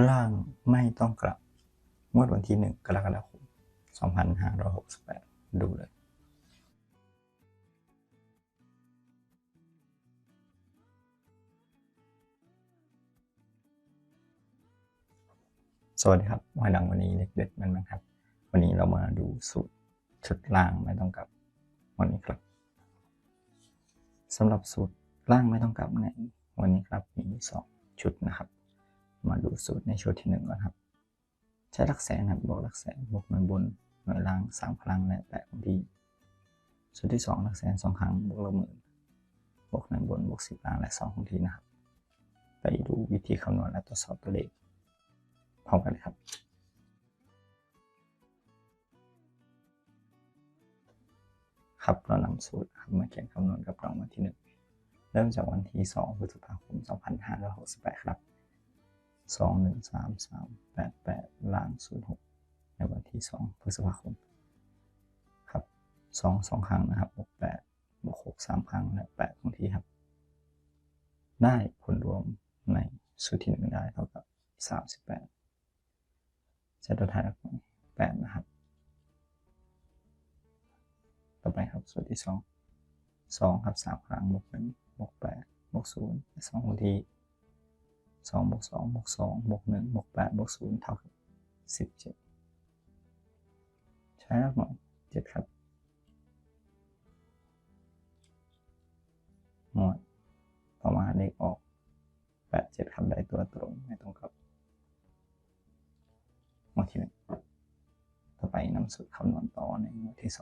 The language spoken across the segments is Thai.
ร่างไม่ต้องกลับงวดวันที่1 กรกฎาคม 2568 ดูเลยสวัสดีครับหอยดังวันนี้เล็กเด็ดมันมั้งครับวันนี้เรามาดูสูตรชุดล่างไม่ต้องกลับวันนี้ครับสำหรับสูตรล่างไม่ต้องกลับในวันนี้ครับมี2ชุดนะครับมาดูสูตรในชุดที่1ก่อนครับใช้หลักแสนครับบวกหลักแสนบวกหน่วยบนหน่วยล่าง3ครั้งและแปะคงที่สูตรที่2หลักแสน2ครั้งบวกหลักหมื่นบวกหน่วยบนบวก10ล่างและ2คงที่นะครับไปดูวิธีคำนวณและตรวจสอบตัวเลขพร้อมกันเลยครับครับเรานำสูตรครับมาเขียนคำนวณกับกล่องวันที่1เริ่มจากวันที่2 พฤษภาคม 2568ครับ213388ล่าง06ในวันที่2 พฤษภาคมครับ2 ครั้งนะครับบวก8บวก6 3 ครั้งและ8คงที่ครับได้ผลรวมในสูตรที่1ได้เท่ากับ38ใช้ตัวท้ายหลักหน่วย8นะครับต่อไปครับสูตรที่2ครับ3 ครั้งบวก1บวก8บวก0และ2คงที่2บวก2บวก2บวก1บวก8บวก0เท่ากับ17ใช้หลักหน่วย7ครับหมวดต่อมาเลขออก87ครับได้ตัวตรงไม่ต้องกลับหมวดที่1ต่อไปนำสูตรคำนวณต่อในหมวดที่2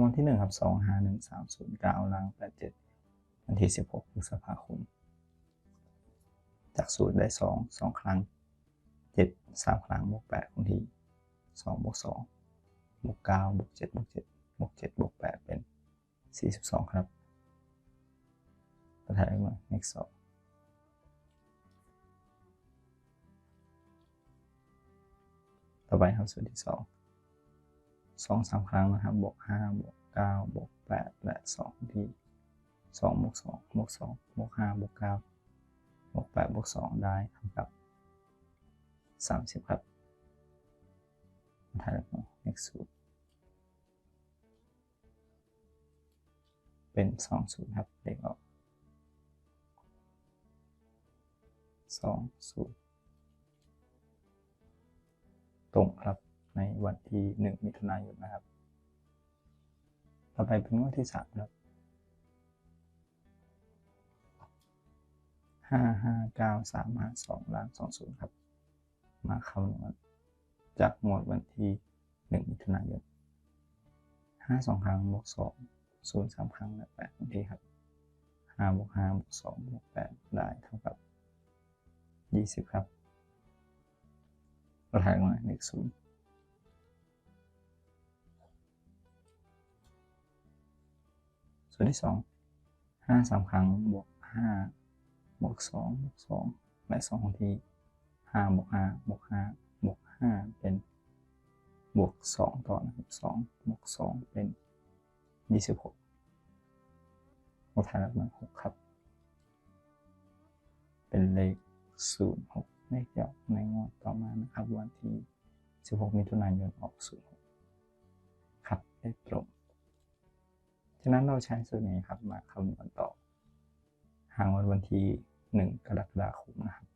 วันที่1ครับ251309ล่าง87วันที่16 พฤษภาคมจากสูตรได้2 ครั้ง7 3 ครั้งบวก8คงที่2บวก2บวก9บวก7บวก7บวก7บวก8เป็น42ครับตัวแทนเลขเลข2ต่อไปครับสูตรที่2 3 ครั้งนะครับบวก5บวก9บวก8และ2ที่2บวก2บวก2บวก5บวก9บวก8บวก2ได้เท่ากับ30ครับตัวแทนเลขสูตรเป็น20ครับเลขออก20ตรงครับในวันที่1 มิถุนายนนะครับต่อไปเป็นงวดที่3ครับ559352ล่าง20ครับมาคำนวณจากหมวดวันที่1 มิถุนายน5 2 ครั้งบวก2 0 3 ครั้งและ8คงที่ครับ5บวก5บวก2บวก8ได้เท่ากับ20ครับตัวแทนมาเลข0ส่วนที่2 5 3 ครั้งบวก5บวก2บวก2และ2คงที่5บวก5บวก5บวก5เป็นบวก2ต่อนะครับ2บวก2เป็น26ตัวแทนมา6ครับเป็นเลข06เลขยอดในงวดต่อมานะครับวันที่16 มิถุนายนออก06ครับเลขตรงฉะนั้นเราใช้สูตรนี้ครับมาคำนวณต่อหางวันที่1 กรกฎาคมนะครับ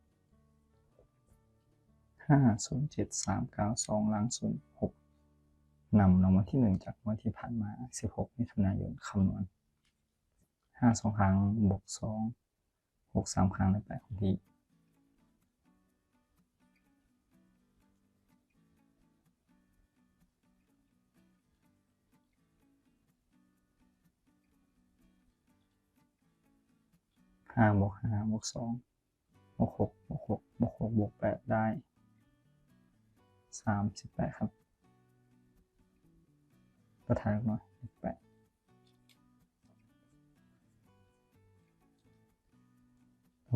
507392ล่าง06นำรางวัลที่1จากวันที่ผ่านมา16 มิถุนายนคำนวณ5 2 ครั้งบวก2 6 3 ครั้งและ8คงที่5บวก5บวก2บวก6บวก6บวก6บวก8ได้38ครับตัวท้ายมาเลข8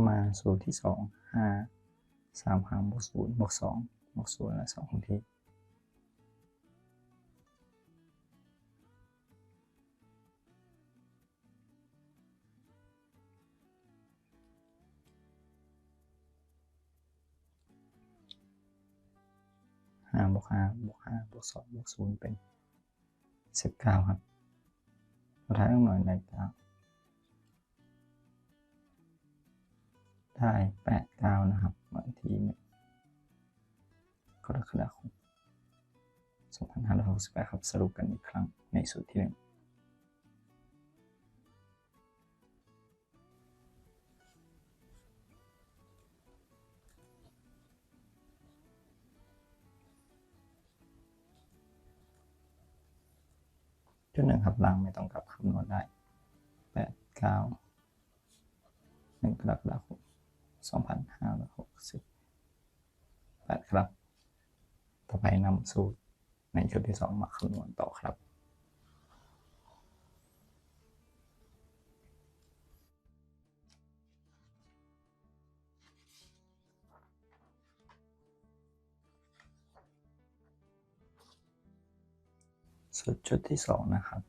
มาสูตรที่2 5 3 ครั้งบวก0บวก2บวก0และ2คงที่ บวก5บวก5บวก2บวก0เป็น19ครับสุดท้ายต้องหน่วยได้9ได้89นะครับวันที่1กรกฎาคม2568ครับสรุปกันอีกครั้งในสูตรที่1จุด1ครับล่างไม่ต้องกลับคำนวณได้8 9 1กรกฎาคม2568ครับต่อไปนำสูตรในชุดที่2มาคำนวณต่อครับสูตรชุดที่2นะครับ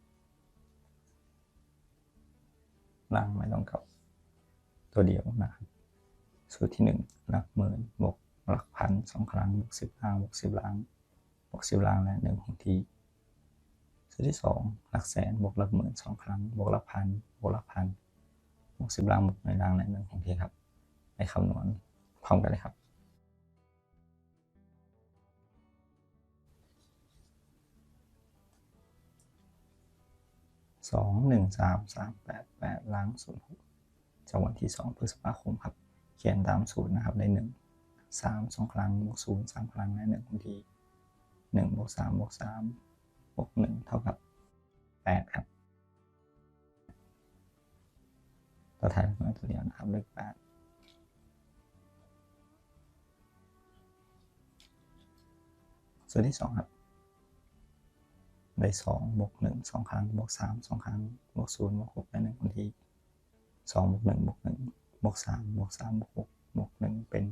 ล่างไม่ต้องกลับตัวเดียวนะครับสูตรที่1หลักหมื่นบวกหลักพัน2ครั้งบวก10ล่างบวก10ล่างบวก10ล่างและ1คงที่สูตรที่2หลักแสนบวกหลักหมื่น2ครั้งบวกหลักพันบวกหลักพันบวก10ล่างบวก1ล่างและ1คงที่ครับไปคำนวณพร้อมกันเลยครับ2 1 3 3 8 8ล้าง06จากวันที่2พฤษภาคมครับเขียนตามสูตรนะครับได้1 3 2ครั้งบวก0 3ครั้งและ1คงที่1บวก3บวก3บวก1เท่ากับ8ครับตัวท้ายของตัวเดียวนะครับเลข8ส่วนที่2ครับได้2บวก1 2ครั้งบวก3 2ครั้งบวก0บวก6และ1คงที่2บวก1บวก1บวก3บวก3บวก6บวก1เป็น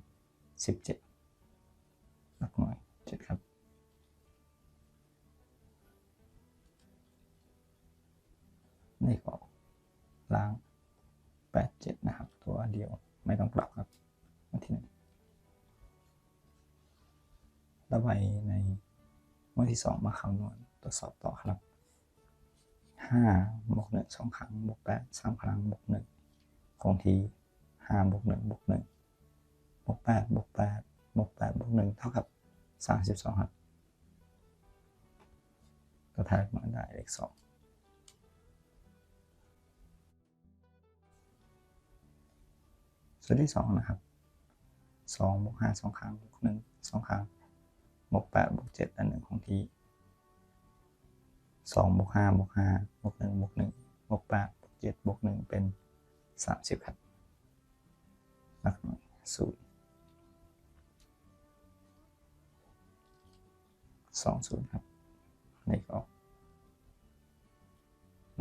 17หลักหน่วย7ครับนี่ก็ล้าง87นะครับตัวเดียวไม่ต้องปรับครับวันที่1แล้วไปในวันที่2มาคำนวณตรวจสอบต่อครับ5บวก1 2ครั้งบวก8 3ครั้งบวก1คงที่5บวก1บวก1บวก8บวก8บวก8บวก1เท่ากับ32ครับตัวท้ายมาได้เลข2ส่วนที่2นะครับ2บวก5 2ครั้งบวก1 2ครั้งบวก8บวก7และ1คงที่2บวก5บวก5บวก1บวก1บวก8บวก7บวก1เป็น30ครับหลักหน่วย0 20ครับเลขออก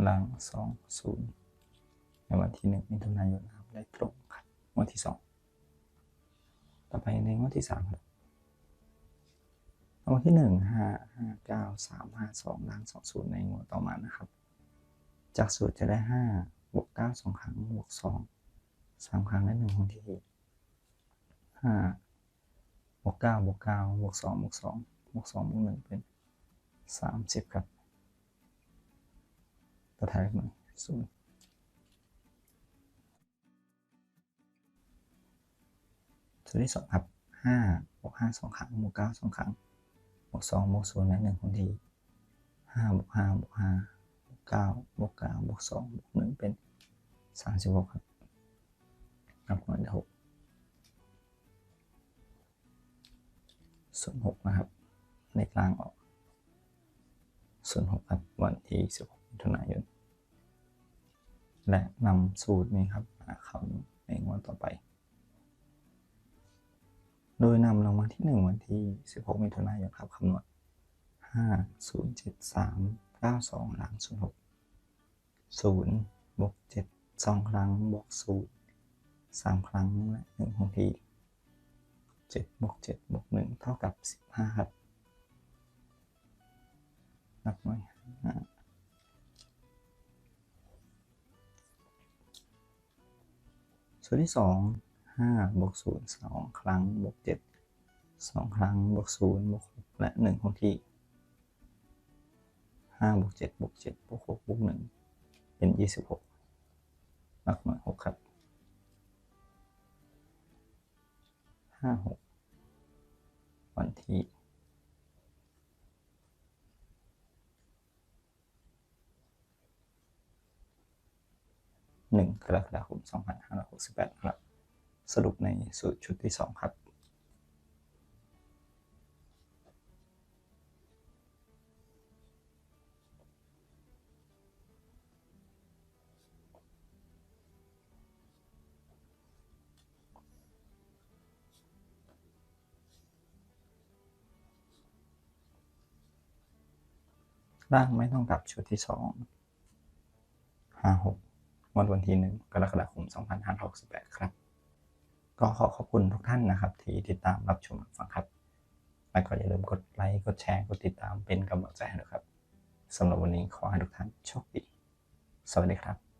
ล่าง20ในวันที่1มิถุนายนนะครับได้ตรงครับวันที่2ต่อไปในวันที่3ครับวันที่1 5 5 9 3 5 2ล่าง20ในงวดต่อมานะครับจากสูตรจะได้5บวก9 2ครั้งบวก2 3ครั้งและ1คงที่5บวก9บวก9บวก2บวก2บวก2บวก1เป็น30ครับตัวท้ายเลข0ส่วนที่2ครับ5บวก5 2ครั้งบวก9 2ครั้งบวก2บวก0และ1คงที่5บวก5บวก5บวก9บวก9บวก2บวก1เป็น36ครับนับหน่วยได้6ส่วน6นะครับเลขล่างออกส่วน6ครับวันที่16มิถุนายนและนำสูตรนี้ครับมาคำนวณในงวดต่อไปโดยนำรางวัลที่1วันที่16มิถุนายนครับคำนวณ507392ล้าง06 0บวก7 2ครั้งบวก0 3ครั้งและ1คงที่7บวก7บวก1เท่ากับ15ครับนับหน่วยส่วนที่2 5บวก0 2ครั้งบวก7 2 ครั้งบวก0บวก6และ1คงที่5บวก7บวก7บวก6บวก1เป็น26หลักหน่วย6ครับ56วันที่1 กรกฎาคม 2568 ครับสรุปในสูตรชุดที่ 2 ครับร่างไม่ต้องกลับชุดที่ 2 56วันที่ 1 กรกฎาคม 2568 ครับก็ขอขอบคุณทุกท่านนะครับที่ติดตามรับชมรับฟังครับและก็อย่าลืมกดไลค์กดแชร์กดติดตามเป็นกำลังใจให้ด้วยครับสำหรับวันนี้ขอให้ทุกท่านโชคดีสวัสดีครับ